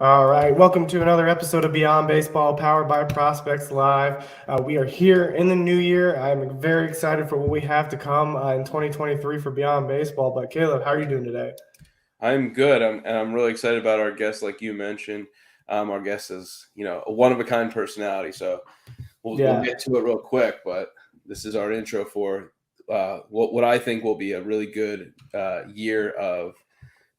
All right, welcome to another episode of Beyond Baseball, powered by Prospects Live. We are here in the new year. I'm very excited for what we have to come in 2023 for Beyond Baseball. But Caleb, how are you doing today? I'm good. I'm really excited about our guest, like you mentioned. Our guest is, a one-of-a-kind personality. So we'll Yeah. get to it real quick, but this is our intro for what I think will be a really good year of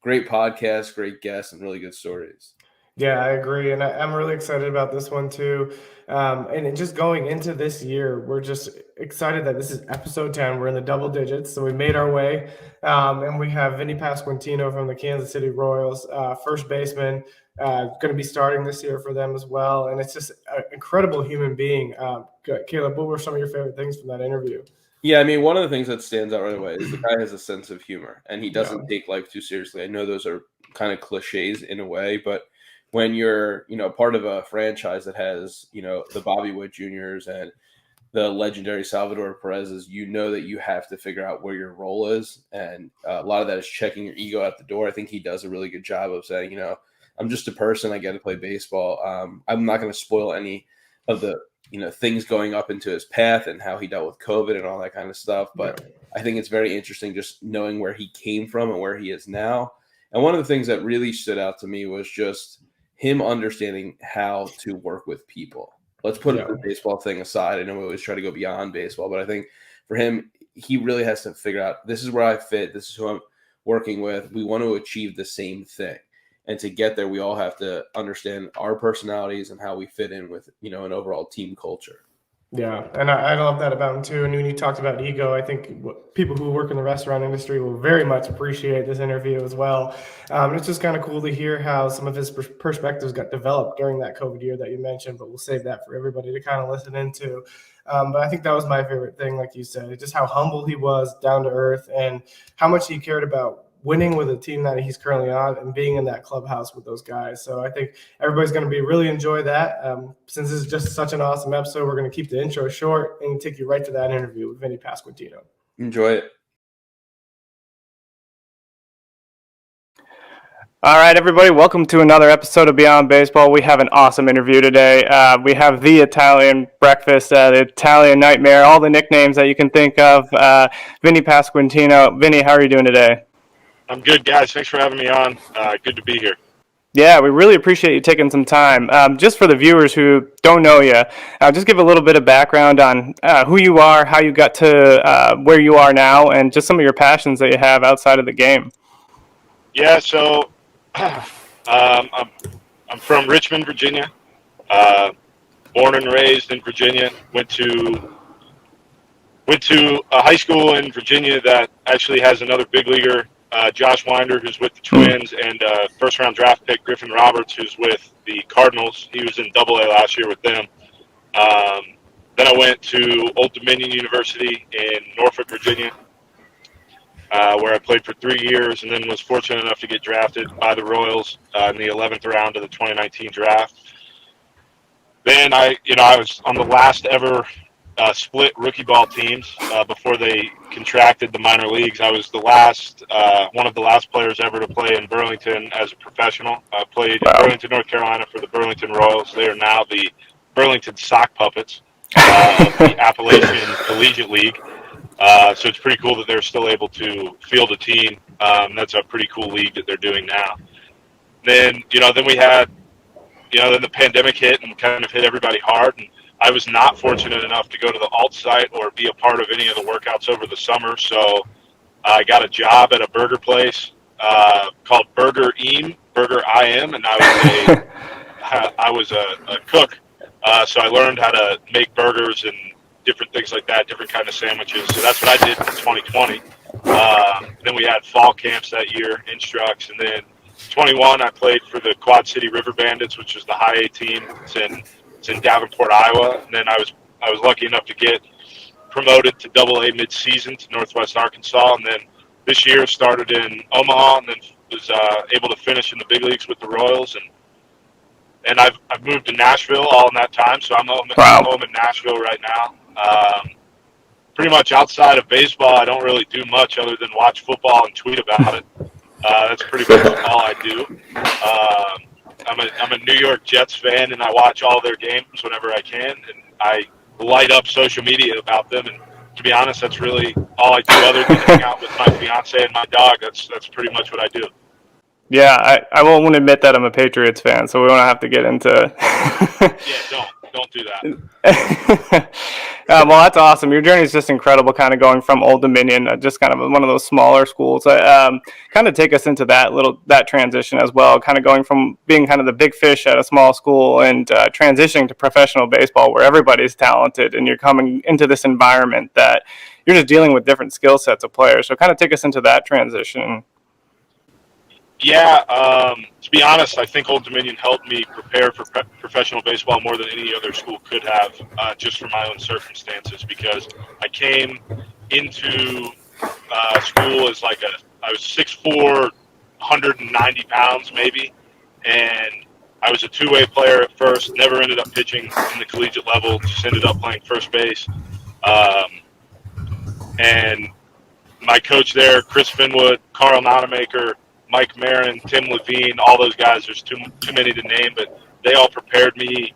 great podcasts, great guests, and really good stories. Yeah, I agree. And I'm really excited about this one too. Just going into this year, we're just excited that this is episode 10. We're in the double digits, so we made our way. And we have Vinnie Pasquantino from the Kansas City Royals, first baseman, going to be starting this year for them as well. And it's just an incredible human being. Caleb, what were some of your favorite things from that interview? Yeah, I mean, one of the things that stands out right away is the guy has a sense of humor, and he doesn't take life too seriously. I know those are kind of cliches in a way, but when you're, part of a franchise that has, the Bobby Witt Juniors and the legendary Salvador Perez's, you know that you have to figure out where your role is, and a lot of that is checking your ego at the door. I think he does a really good job of saying, I'm just a person. I get to play baseball. I'm not going to spoil any of the things going up into his path and how he dealt with COVID and all that kind of stuff. But I think it's very interesting just knowing where he came from and where he is now. And one of the things that really stood out to me was just him understanding how to work with people. Let's put the baseball thing aside. I know we always try to go beyond baseball, but I think for him, he really has to figure out, this is where I fit. This is who I'm working with. We want to achieve the same thing. And to get there, we all have to understand our personalities and how we fit in with, an overall team culture. Yeah, and I love that about him too. And when you talked about ego, I think people who work in the restaurant industry will very much appreciate this interview as well. It's just kind of cool to hear how some of his perspectives got developed during that COVID year that you mentioned, but we'll save that for everybody to kind of listen into. But I think that was my favorite thing, like you said, just how humble he was, down to earth, and how much he cared about winning with a team that he's currently on and being in that clubhouse with those guys. So I think everybody's going to be really enjoy that. Since this is just such an awesome episode, we're going to keep the intro short and take you right to that interview with Vinnie Pasquantino. Enjoy it. All right, everybody, welcome to another episode of Beyond Baseball. We have an awesome interview today. We have the Italian breakfast, the Italian nightmare, all the nicknames that you can think of. Vinnie Pasquantino. Vinnie, how are you doing today? I'm good, guys. Thanks for having me on. Good to be here. Yeah, we really appreciate you taking some time. Just for the viewers who don't know you, just give a little bit of background on who you are, how you got to where you are now, and just some of your passions that you have outside of the game. Yeah, so I'm from Richmond, Virginia. Born and raised in Virginia. Went to a high school in Virginia that actually has another big leaguer, Josh Winder, who's with the Twins, and first-round draft pick Griffin Roberts, who's with the Cardinals. He was in Double-A last year with them. Then I went to Old Dominion University in Norfolk, Virginia, where I played for 3 years, and then was fortunate enough to get drafted by the Royals in the 11th round of the 2019 draft. Then I was on the last ever split rookie ball teams before they contracted the minor leagues. I was one of the last players ever to play in Burlington as a professional. I played in Burlington, North Carolina for the Burlington Royals. They are now the Burlington Sock Puppets of the Appalachian Collegiate League. So it's pretty cool that they're still able to field a team. That's a pretty cool league that they're doing now. Then we had, then the pandemic hit and kind of hit everybody hard. And I was not fortunate enough to go to the alt site or be a part of any of the workouts over the summer. So I got a job at a burger place called Burger IM, and I was a cook. So I learned how to make burgers and different things like that, different kind of sandwiches. So that's what I did in 2020. Then we had fall camps that year, instructs, and then 21 I played for the Quad City River Bandits, which is the high A team. It's in Davenport, Iowa. And then I was lucky enough to get promoted to Double-A mid-season to Northwest Arkansas, and then this year started in Omaha, and then was able to finish in the big leagues with the Royals, and I've moved to Nashville all in that time, so I'm home in Nashville right now. Pretty much outside of baseball, I don't really do much other than watch football and tweet about it. That's pretty much all I do. I'm a New York Jets fan, and I watch all their games whenever I can, and I light up social media about them. And to be honest, that's really all I do, other than hang out with my fiance and my dog. That's pretty much what I do. Yeah, I won't admit that I'm a Patriots fan, so we won't have to get into. Yeah, don't do that. Well, that's awesome. Your journey is just incredible, kind of going from Old Dominion, just kind of one of those smaller schools. Kind of take us into that transition as well, kind of going from being kind of the big fish at a small school and transitioning to professional baseball where everybody's talented and you're coming into this environment that you're just dealing with different skill sets of players. So kind of take us into that transition. Yeah, to be honest, I think Old Dominion helped me prepare for professional baseball more than any other school could have, just for my own circumstances, because I came into school as I was 6'4", 190 pounds maybe, and I was a two-way player at first, never ended up pitching in the collegiate level, just ended up playing first base. And my coach there, Chris Finwood, Carl Nonamaker, Mike Marin, Tim Levine, all those guys, there's too many to name, but they all prepared me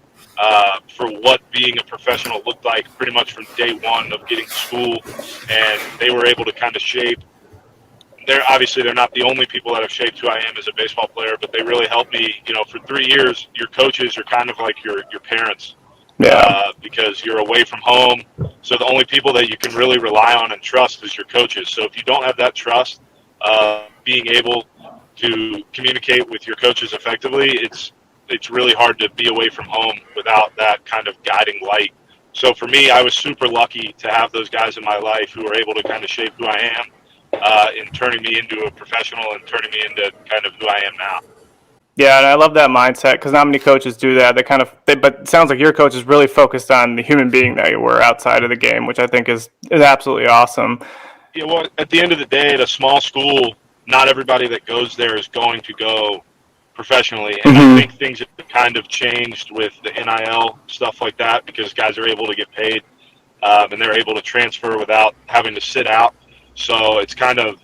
for what being a professional looked like pretty much from day one of getting to school, and they were able to kind of shape. They're not the only people that have shaped who I am as a baseball player, but they really helped me. For 3 years, your coaches are kind of like your parents. Yeah. Because you're away from home, so the only people that you can really rely on and trust is your coaches. So if you don't have that trust, being able to communicate with your coaches effectively, it's really hard to be away from home without that kind of guiding light. So for me, I was super lucky to have those guys in my life who were able to kind of shape who I am, in turning me into a professional and turning me into kind of who I am now. Yeah, and I love that mindset because not many coaches do that. But it sounds like your coach is really focused on the human being that you were outside of the game, which I think is absolutely awesome. Yeah, well, at the end of the day, at a small school, not everybody that goes there is going to go professionally. And I think things have kind of changed with the NIL, stuff like that, because guys are able to get paid, and they're able to transfer without having to sit out. So it's kind of,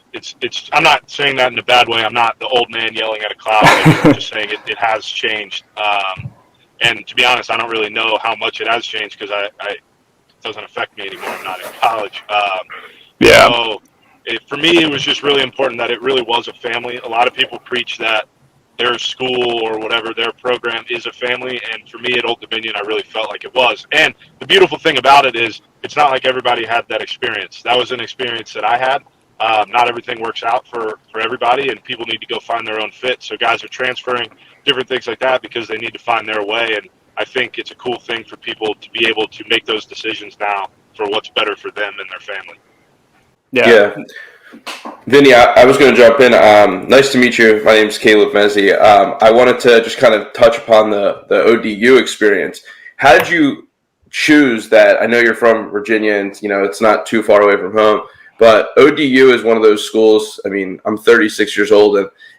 I'm not saying that in a bad way. I'm not the old man yelling at a cloud. I'm just saying it has changed. And to be honest, I don't really know how much it has changed because it doesn't affect me anymore. I'm not in college. Yeah. So for me, it was just really important that it really was a family. A lot of people preach that their school or whatever, their program is a family. And for me at Old Dominion, I really felt like it was. And the beautiful thing about it is it's not like everybody had that experience. That was an experience that I had. Not everything works out for everybody, and people need to go find their own fit. So guys are transferring, different things like that, because they need to find their way. And I think it's a cool thing for people to be able to make those decisions now for what's better for them and their family. Yeah. Vinny, I was going to jump in. Nice to meet you. My name's Caleb Mezzi. I wanted to just kind of touch upon the ODU experience. How did you choose that? I know you're from Virginia, and it's not too far away from home, but ODU is one of those schools. I mean, I'm 36 years old,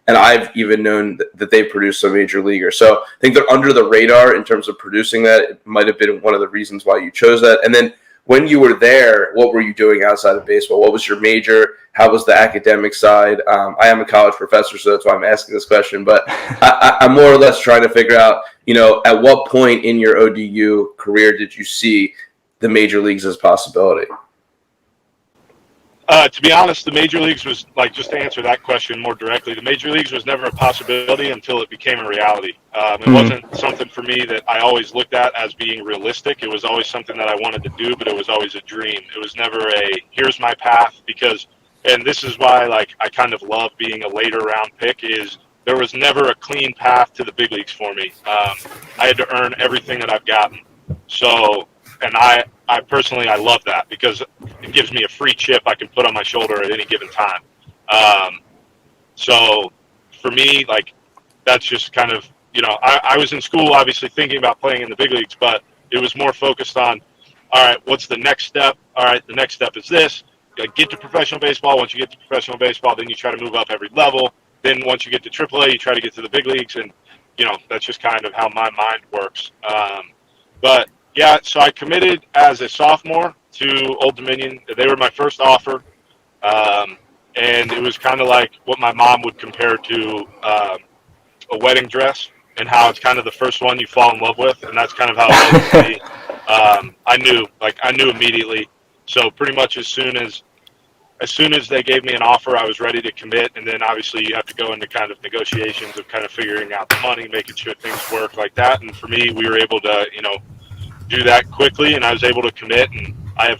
and I've even known that they produce some major leaguers. So I think they're under the radar in terms of producing that. It might have been one of the reasons why you chose that. And then when you were there, what were you doing outside of baseball? What was your major? How was the academic side? I am a college professor, so that's why I'm asking this question. But I'm more or less trying to figure out, at what point in your ODU career did you see the major leagues as a possibility? To be honest, the major leagues was, just to answer that question more directly, the major leagues was never a possibility until it became a reality. It wasn't something for me that I always looked at as being realistic. It was always something that I wanted to do, but it was always a dream. It was never here's my path, and this is why, I kind of love being a later round pick, is there was never a clean path to the big leagues for me. I had to earn everything that I've gotten. So, and I personally, I love that because it gives me a free chip I can put on my shoulder at any given time. So for me, that's just kind of, I was in school obviously thinking about playing in the big leagues, but it was more focused on, all right, what's the next step? All right, the next step is this. Get to professional baseball. Once you get to professional baseball, then you try to move up every level. Then once you get to AAA, you try to get to the big leagues. And, that's just kind of how my mind works. But yeah, so I committed as a sophomore to Old Dominion. They were my first offer. And it was kind of like what my mom would compare to a wedding dress. and how it's kind of the first one you fall in love with, and that's kind of how it was for me. I knew immediately. So pretty much as soon as they gave me an offer, I was ready to commit. And then obviously you have to go into kind of negotiations of kind of figuring out the money, making sure things work like that. And for me, we were able to, do that quickly, and I was able to commit. And I have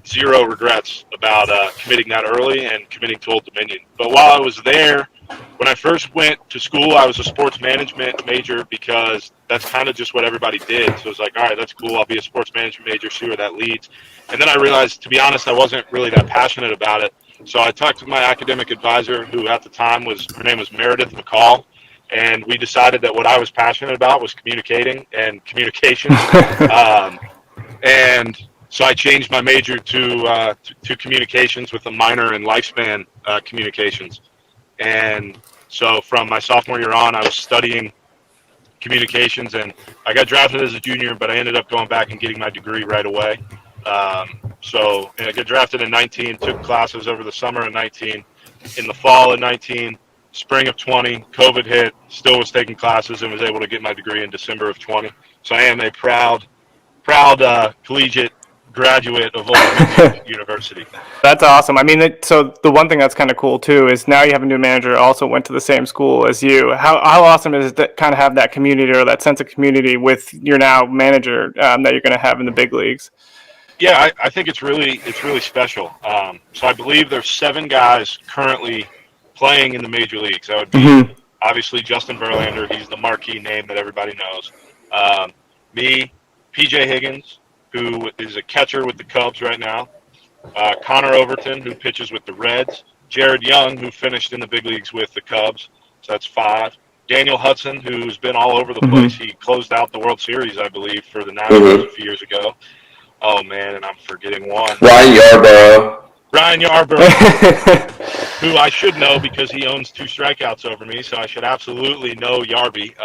zero regrets about committing that early and committing to Old Dominion. But while I was there, when I first went to school, I was a sports management major because that's kind of just what everybody did. So it was like, all right, that's cool. I'll be a sports management major, see where that leads. And then I realized, to be honest, I wasn't really that passionate about it. So I talked to my academic advisor, who at the time her name was Meredith McCall, and we decided that what I was passionate about was communicating and communications. And so I changed my major to communications with a minor in lifespan communications. And so from my sophomore year on, I was studying communications, and I got drafted as a junior, but I ended up going back and getting my degree right away. So I got drafted in 19, took classes over the summer of 19, in the fall of 19, spring of 20, COVID hit, still was taking classes and was able to get my degree in December of 20. So I am a proud collegiate graduate of Old Dominion University. That's awesome. I mean, so the one thing that's kind of cool too is now you have a new manager who also went to the same school as you. How awesome is it to kind of have that community or that sense of community with your now manager that you're going to have in the big leagues? Yeah, I think it's really special. So I believe there's 7 guys currently playing in the major leagues. That would be obviously Justin Verlander. He's the marquee name that everybody knows. Me, PJ Higgins, who is a catcher with the Cubs right now. Connor Overton, who pitches with the Reds. Jared Young, who finished in the big leagues with the Cubs. So that's 5. Daniel Hudson, who's been all over the place. He closed out the World Series, I believe, for the Nationals a few years ago. Oh, man, and I'm forgetting one. Ryan Yarborough, who I should know because he owns 2 strikeouts over me, so I should absolutely know Yarby.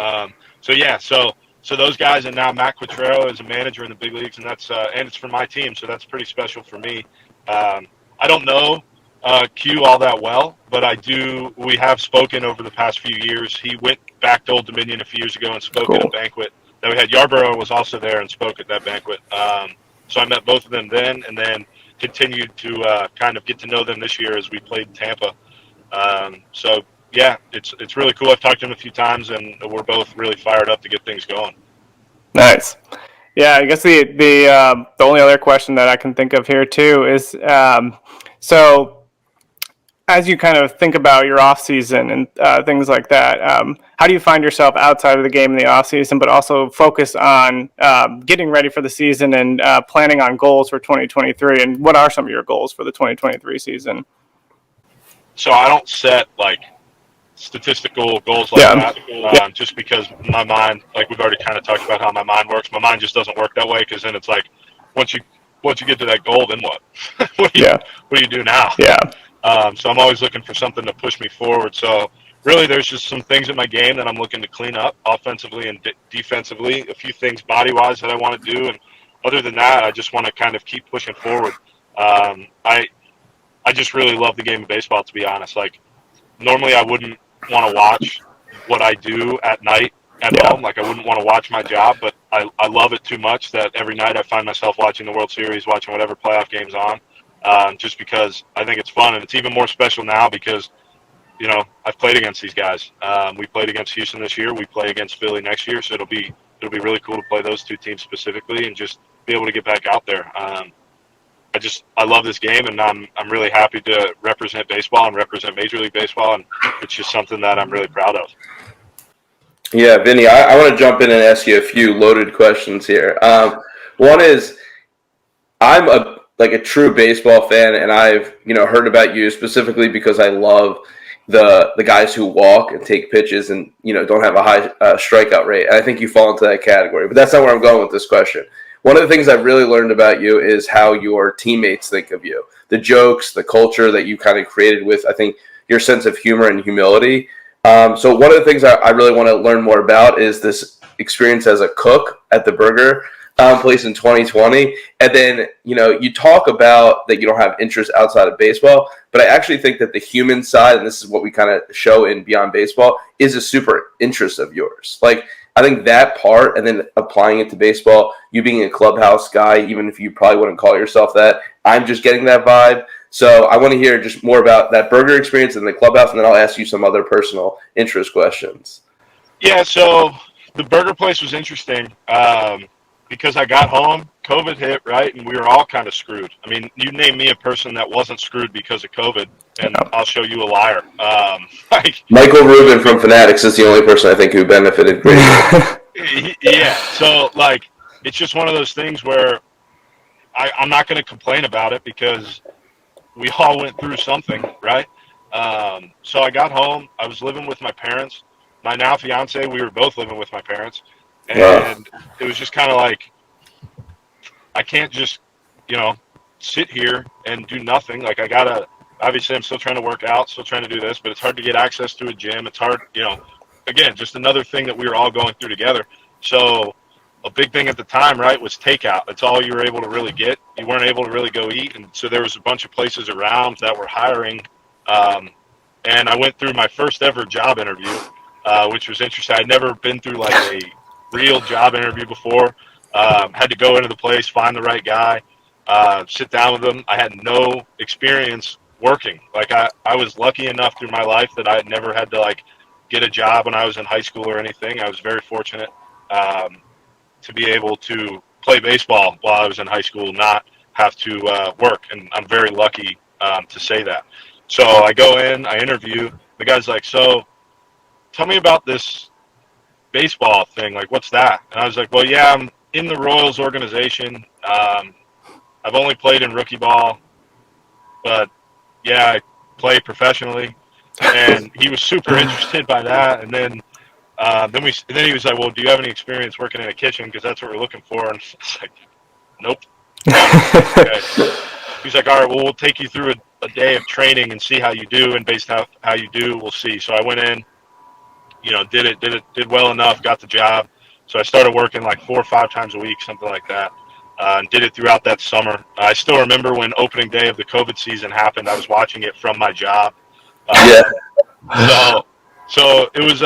So those guys, and now Matt Quatraro is a manager in the big leagues, and that's and it's for my team, so that's pretty special for me. I don't know Q all that well, but we have spoken over the past few years. He went back to Old Dominion a few years ago and spoke at a banquet that we had. Yarborough was also there and spoke at that banquet. So I met both of them then, and then continued to kind of get to know them this year as we played Tampa. So yeah, it's really cool. I've talked to him a few times, and we're both really fired up to get things going. Nice. Yeah, I guess the only other question that I can think of here too is so as you kind of think about your off season and things like that, how do you find yourself outside of the game in the off season, but also focus on getting ready for the season and planning on goals for 2023? And what are some of your goals for the 2023 season? So I don't set statistical goals that, just because my mind, like we've already kind of talked about how my mind works. My mind just doesn't work that way, because then it's like once you get to that goal, then what? What do you do now? Yeah. So I'm always looking for something to push me forward. So really, there's just some things in my game that I'm looking to clean up offensively and defensively. A few things body-wise that I want to do, and other than that, I just want to kind of keep pushing forward. I just really love the game of baseball, to be honest. Like normally, I wouldn't want to watch what I do at night at home. Like I wouldn't want to watch my job, but I love it too much that every night I find myself watching the World Series, watching whatever playoff game's on. Just because I think it's fun, and it's even more special now because, I've played against these guys. We played against Houston this year. We play against Philly next year, so it'll be really cool to play those 2 teams specifically and just be able to get back out there. I love this game, and I'm really happy to represent baseball and represent Major League Baseball, and it's just something that I'm really proud of. Yeah, Vinny, I want to jump in and ask you a few loaded questions here. One is, I'm a true baseball fan, and I've heard about you specifically because I love the guys who walk and take pitches and don't have a high strikeout rate. And I think you fall into that category, but that's not where I'm going with this question. One of the things I've really learned about you is how your teammates think of you, the jokes, the culture that you kind of created with, I think, your sense of humor and humility. So one of the things I really want to learn more about is this experience as a cook at the burger. place in 2020. And then, you talk about that you don't have interest outside of baseball, but I actually think that the human side, and this is what we kind of show in Beyond Baseball, is a super interest of yours. Like, I think that part, and then applying it to baseball, you being a clubhouse guy, even if you probably wouldn't call yourself that, I'm just getting that vibe. So I want to hear just more about that burger experience in the clubhouse, and then I'll ask you some other personal interest questions. Yeah, so the burger place was interesting because I got home, COVID hit, right, and we were all kind of screwed. I mean, you name me a person that wasn't screwed because of COVID, and I'll show you a liar. Michael Rubin from Fanatics is the only person I think who benefited greatly. Yeah, so, it's just one of those things where I'm not going to complain about it because we all went through something, right? So I got home. I was living with my parents. My now fiance, we were both living with my parents. And it was just kind of like, I can't just, sit here and do nothing. Like, obviously I'm still trying to work out, still trying to do this, but it's hard to get access to a gym. It's hard, again, just another thing that we were all going through together. So a big thing at the time, right, was takeout. That's all you were able to really get. You weren't able to really go eat. And so there was a bunch of places around that were hiring. And I went through my first ever job interview, which was interesting. I'd never been through a real job interview before. Had to go into the place, find the right guy, sit down with them. I had no experience working. I was lucky enough through my life that I had never had to get a job when I was in high school or anything. I was very fortunate to be able to play baseball while I was in high school, not have to work. And I'm very lucky to say that. So I go in, I interview. The guy's like, so tell me about this baseball thing. What's that? And I was like, well, yeah, I'm in the Royals organization. I've only played in rookie ball, but yeah, I play professionally. And he was super interested by that. And then he was like, well, do you have any experience working in a kitchen? Because that's what we're looking for. And it's like, nope. Okay. He's like, all right, well, we'll take you through a day of training and see how you do. And based on how you do, we'll see. So I went in, did well enough, got the job. So I started working 4 or 5 times a week, something like that. And did it throughout that summer. I still remember when opening day of the COVID season happened. I was watching it from my job. So it was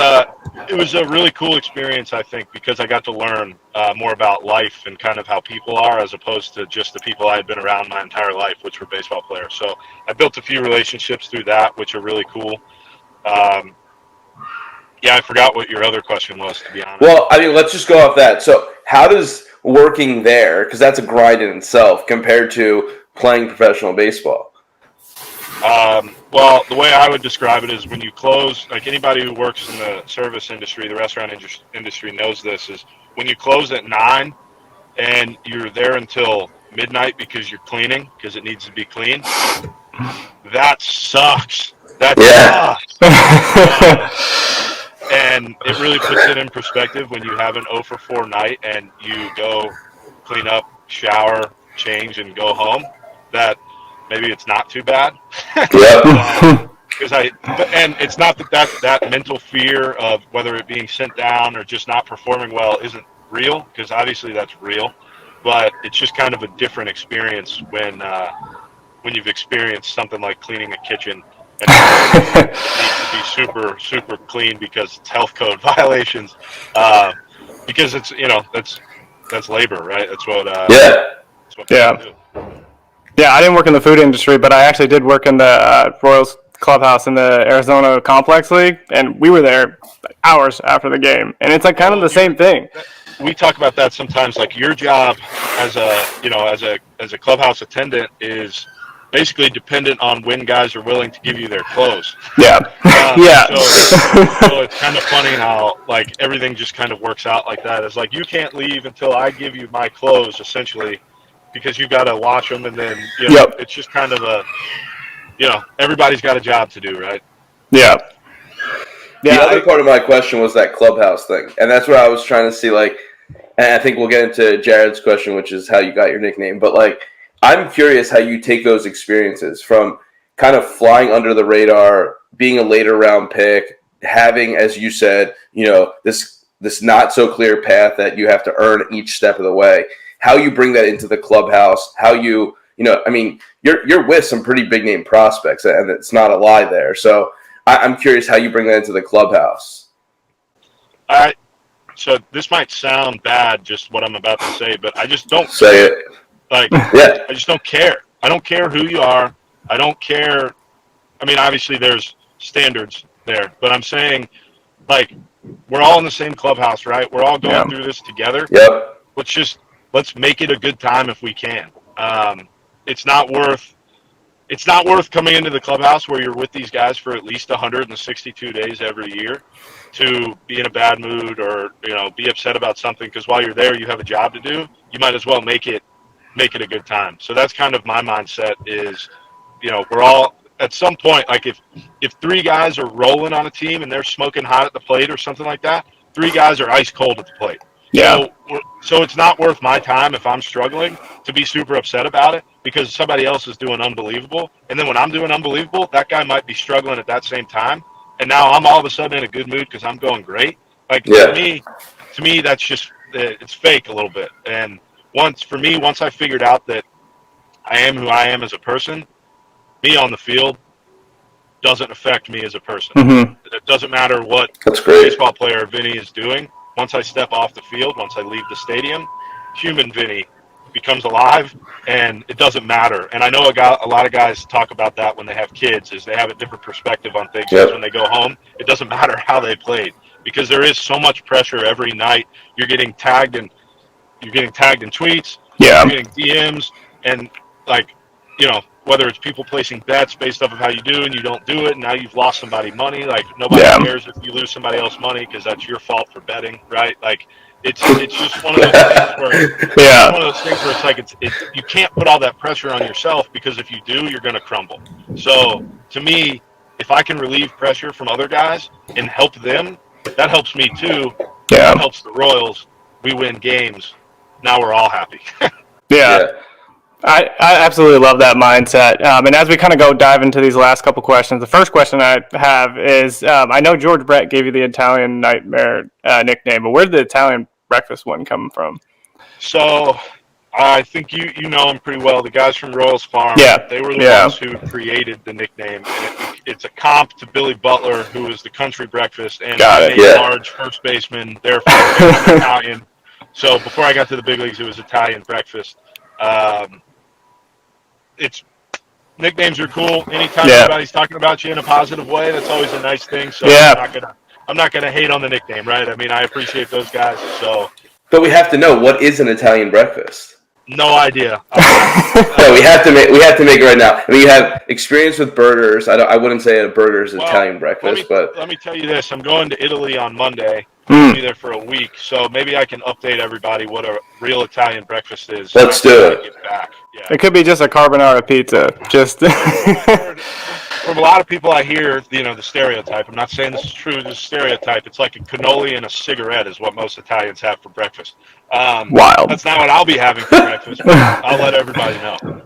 a really cool experience, I think, because I got to learn more about life and kind of how people are, as opposed to just the people I had been around my entire life, which were baseball players. So I built a few relationships through that, which are really cool. Yeah, I forgot what your other question was, to be honest. Well, let's just go off that. So how does working there, because that's a grind in itself, compared to playing professional baseball? Well, the way I would describe it is when you close, anybody who works in the service industry, the restaurant industry knows this, is when you close at 9 and you're there until midnight because you're cleaning, because it needs to be clean, that sucks. That sucks. And it really puts it in perspective when you have an 0 for 4 night and you go clean up, shower, change, and go home, that maybe it's not too bad. And it's not that mental fear of whether it being sent down or just not performing well isn't real, because obviously that's real, but it's just kind of a different experience when you've experienced something like cleaning a kitchen and it needs to be super, super clean because it's health code violations. Because it's that's labor, right? That's what people do. Yeah, I didn't work in the food industry, but I actually did work in the Royals clubhouse in the Arizona Complex League, and we were there hours after the game, and it's kind of the same thing. We talk about that sometimes. Your job as a clubhouse attendant is basically dependent on when guys are willing to give you their clothes. Yeah. So it's kind of funny how everything just kind of works out like that. It's you can't leave until I give you my clothes, essentially, because you got to wash them, and then it's just kind of everybody's got a job to do, right? Yeah. The other part of my question was that clubhouse thing, and that's where I was trying to see, and I think we'll get into Jared's question, which is how you got your nickname, but I'm curious how you take those experiences from kind of flying under the radar, being a later round pick, having, as you said, this this not so clear path that you have to earn each step of the way. How you bring that into the clubhouse, how you I mean, you're with some pretty big name prospects, and it's not a lie there. So I'm curious how you bring that into the clubhouse. All right. So this might sound bad, just what I'm about to say, but I just don't say it. Like, yeah. I just don't care. I don't care who you are. I don't care. I mean, obviously there's standards there, but I'm saying, like, we're all in the same clubhouse, right? We're all going through this together. Yep. Let's make it a good time if we can. It's not worth coming into the clubhouse where you're with these guys for at least 162 days every year to be in a bad mood or, be upset about something, because while you're there, you have a job to do. You might as well make it a good time. So that's kind of my mindset is, we're all at some point, like if 3 guys are rolling on a team and they're smoking hot at the plate or something like that, 3 guys are ice cold at the plate. Yeah. So it's not worth my time if I'm struggling to be super upset about it because somebody else is doing unbelievable. And then when I'm doing unbelievable, that guy might be struggling at that same time. And now I'm all of a sudden in a good mood because I'm going great. Like to me, that's just, it's fake a little bit. And once I figured out that I am who I am as a person, me on the field doesn't affect me as a person. Mm-hmm. It doesn't matter what baseball player Vinnie is doing. Once I step off the field, once I leave the stadium, human Vinnie becomes alive, and it doesn't matter. And I know a lot of guys talk about that when they have kids, is they have a different perspective on things. Yep. When they go home, it doesn't matter how they played because there is so much pressure every night. You're getting tagged in tweets, yeah. You're getting DMs, and whether it's people placing bets based off of how you do and you don't do it, and now you've lost somebody money. Like nobody cares if you lose somebody else money because that's your fault for betting, right? Like it's just one of those things where it's like you can't put all that pressure on yourself because if you do, you're going to crumble. So to me, if I can relieve pressure from other guys and help them, that helps me too. Yeah. That helps the Royals. We win games. Now we're all happy. yeah. I absolutely love that mindset. And as we kind of dive into these last couple questions, the first question I have is, I know George Brett gave you the Italian Nightmare nickname, but where did the Italian Breakfast one come from? So I think you know him pretty well. The guys from Royals Farm, they were the ones who created the nickname. And it's a comp to Billy Butler, who was the Country Breakfast, and large first baseman. They're Italian. So before I got to the big leagues, it was Italian Breakfast. It's nicknames are cool. Anytime anybody's talking about you in a positive way, that's always a nice thing. So I'm not gonna hate on the nickname, right? I mean, I appreciate those guys. So, but we have to know, what is an Italian breakfast? No idea. No, we have to make it right now. I mean, you have experience with burgers. I wouldn't say a burger is Italian breakfast, but let me tell you this: I'm going to Italy on Monday. I'll be there for a week, so maybe I can update everybody what a real Italian breakfast is. Let's do it. Get back. Yeah. It could be just a carbonara pizza. Just from a lot of people, I hear the stereotype. I'm not saying this is true. This stereotype. It's like a cannoli and a cigarette is what most Italians have for breakfast. Wild. That's not what I'll be having for breakfast. But I'll let everybody know.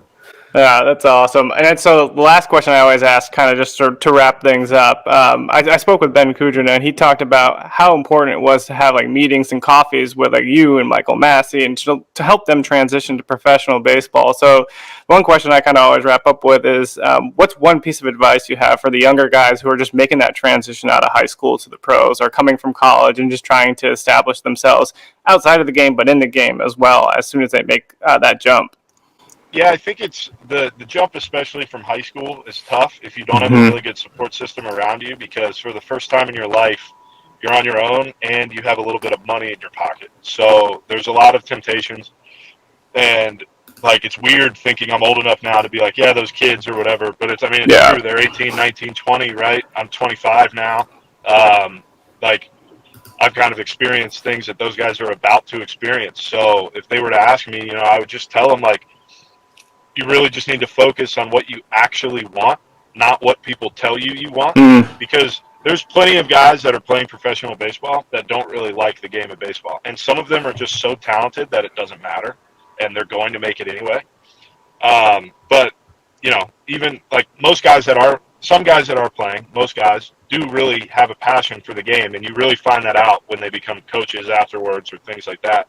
Yeah, that's awesome. And then, so the last question I always ask, kind of just to wrap things up, I spoke with Ben Kudrina, and he talked about how important it was to have like meetings and coffees with like you and Michael Massey, and to help them transition to professional baseball. So one question I kind of always wrap up with is, what's one piece of advice you have for the younger guys who are just making that transition out of high school to the pros, or coming from college and just trying to establish themselves outside of the game, but in the game as well, as soon as they make that jump? Yeah, I think it's the jump, especially from high school, is tough if you don't have a really good support system around you, because for the first time in your life, you're on your own and you have a little bit of money in your pocket. So there's a lot of temptations, and like it's weird thinking I'm old enough now to be like, yeah, those kids or whatever, but it's true. They're 18, 19, 20, right? I'm 25 now. Like I've kind of experienced things that those guys are about to experience. So if they were to ask me, I would just tell them, like, you really just need to focus on what you actually want, not what people tell you want, because there's plenty of guys that are playing professional baseball that don't really like the game of baseball. And some of them are just so talented that it doesn't matter, and they're going to make it anyway. But, even like most guys that are some guys that are playing, most guys, do really have a passion for the game, and you really find that out when they become coaches afterwards or things like that.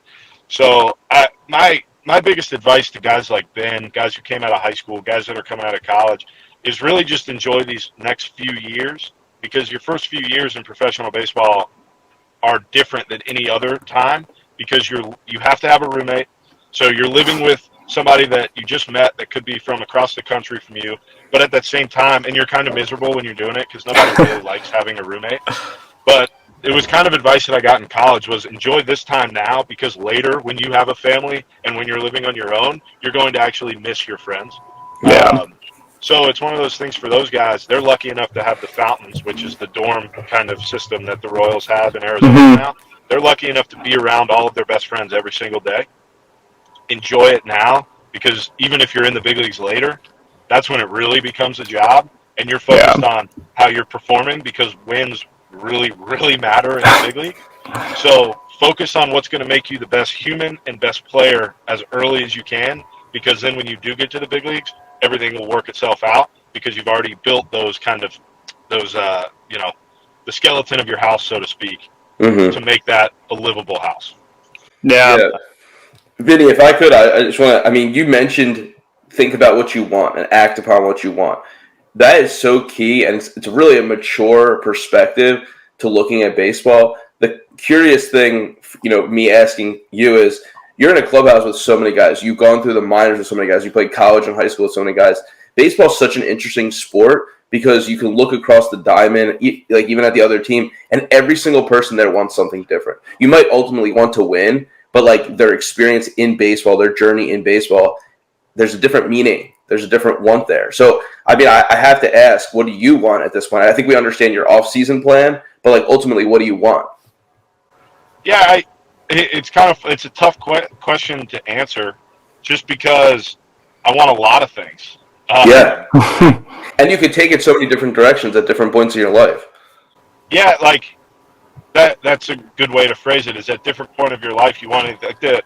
So my biggest advice to guys like Ben, guys who came out of high school, guys that are coming out of college, is really just enjoy these next few years, because your first few years in professional baseball are different than any other time, because you have to have a roommate. So you're living with somebody that you just met that could be from across the country from you, but at that same time, and you're kind of miserable when you're doing it because nobody really likes having a roommate. But it was kind of advice that I got in college was enjoy this time now, because later when you have a family and when you're living on your own, you're going to actually miss your friends. Yeah. So it's one of those things for those guys. They're lucky enough to have the Fountains, which is the dorm kind of system that the Royals have in Arizona now. They're lucky enough to be around all of their best friends every single day. Enjoy it now, because even if you're in the big leagues later, that's when it really becomes a job, and you're focused on how you're performing, because wins really, really matter in the big league. So focus on what's going to make you the best human and best player as early as you can, because then when you do get to the big leagues, everything will work itself out, because you've already built those the skeleton of your house, so to speak, to make that a livable house. Yeah. Vinny, if I could, I just want to, you mentioned think about what you want and act upon what you want. That is so key, and it's really a mature perspective to looking at baseball. The curious thing, me asking you is, you're in a clubhouse with so many guys. You've gone through the minors with so many guys. You played college and high school with so many guys. Baseball is such an interesting sport because you can look across the diamond, like even at the other team, and every single person there wants something different. You might ultimately want to win, but like their experience in baseball, their journey in baseball, there's a different meaning. There's a different want there. So, I have to ask, what do you want at this point? I think we understand your off-season plan, but like ultimately, what do you want? Yeah, it's a tough question to answer, just because I want a lot of things. Yeah, and you could take it so many different directions at different points in your life. Yeah, like that's a good way to phrase it. Is at different point of your life you want to.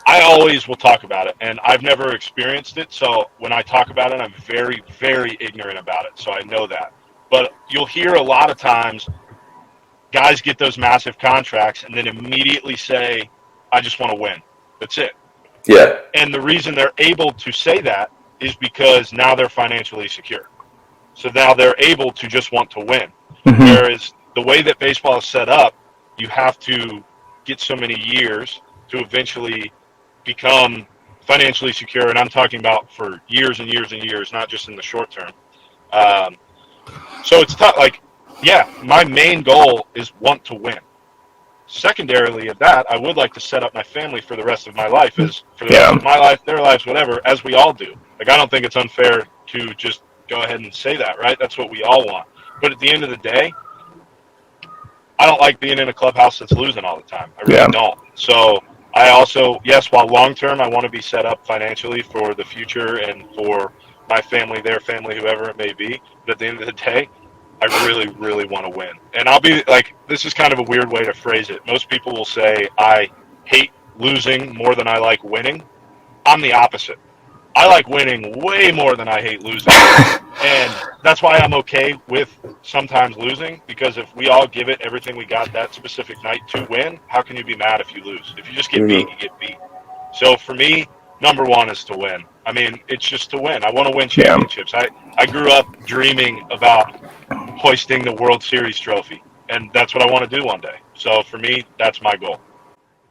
I always will talk about it, and I've never experienced it. So when I talk about it, I'm very, very ignorant about it. So I know that. But you'll hear a lot of times guys get those massive contracts and then immediately say, I just want to win. That's it. Yeah. And the reason they're able to say that is because now they're financially secure. So now they're able to just want to win. Whereas the way that baseball is set up, you have to get so many years to eventually become financially secure. And I'm talking about for years and years and years, not just in the short term. So it's tough. Like, yeah, my main goal is want to win. Secondarily of that, I would like to set up my family for the rest of my life, for the rest of my life, their lives, whatever, as we all do. Like, I don't think it's unfair to just go ahead and say that, right? That's what we all want. But at the end of the day, I don't like being in a clubhouse that's losing all the time. I really don't. So I also, yes, while long term, I want to be set up financially for the future and for my family, their family, whoever it may be. But at the end of the day, I really, really want to win. And I'll be like, this is kind of a weird way to phrase it. Most people will say, I hate losing more than I like winning. I'm the opposite. I like winning way more than I hate losing. And that's why I'm okay with sometimes losing, because if we all give it everything we got that specific night to win, how can you be mad if you lose? If you just get beat, you get beat. So for me, number one is to win. I mean, it's just to win. I want to win championships. I grew up dreaming about hoisting the World Series trophy, and that's what I want to do one day. So for me, that's my goal.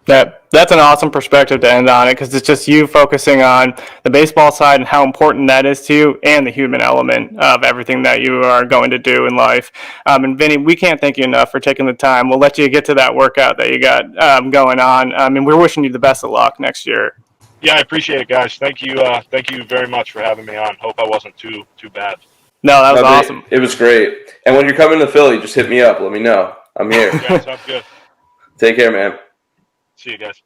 That's an awesome perspective to end on it, because it's just you focusing on the baseball side and how important that is to you, and the human element of everything that you are going to do in life. And Vinny, we can't thank you enough for taking the time. We'll let you get to that workout that you got going on. And we're wishing you the best of luck next year. Yeah, I appreciate it, guys. Thank you very much for having me on. Hope I wasn't too bad. No, that was awesome. It was great. And when you're coming to Philly, just hit me up. Let me know. I'm here. Yeah, sounds good. Take care, man. See you guys.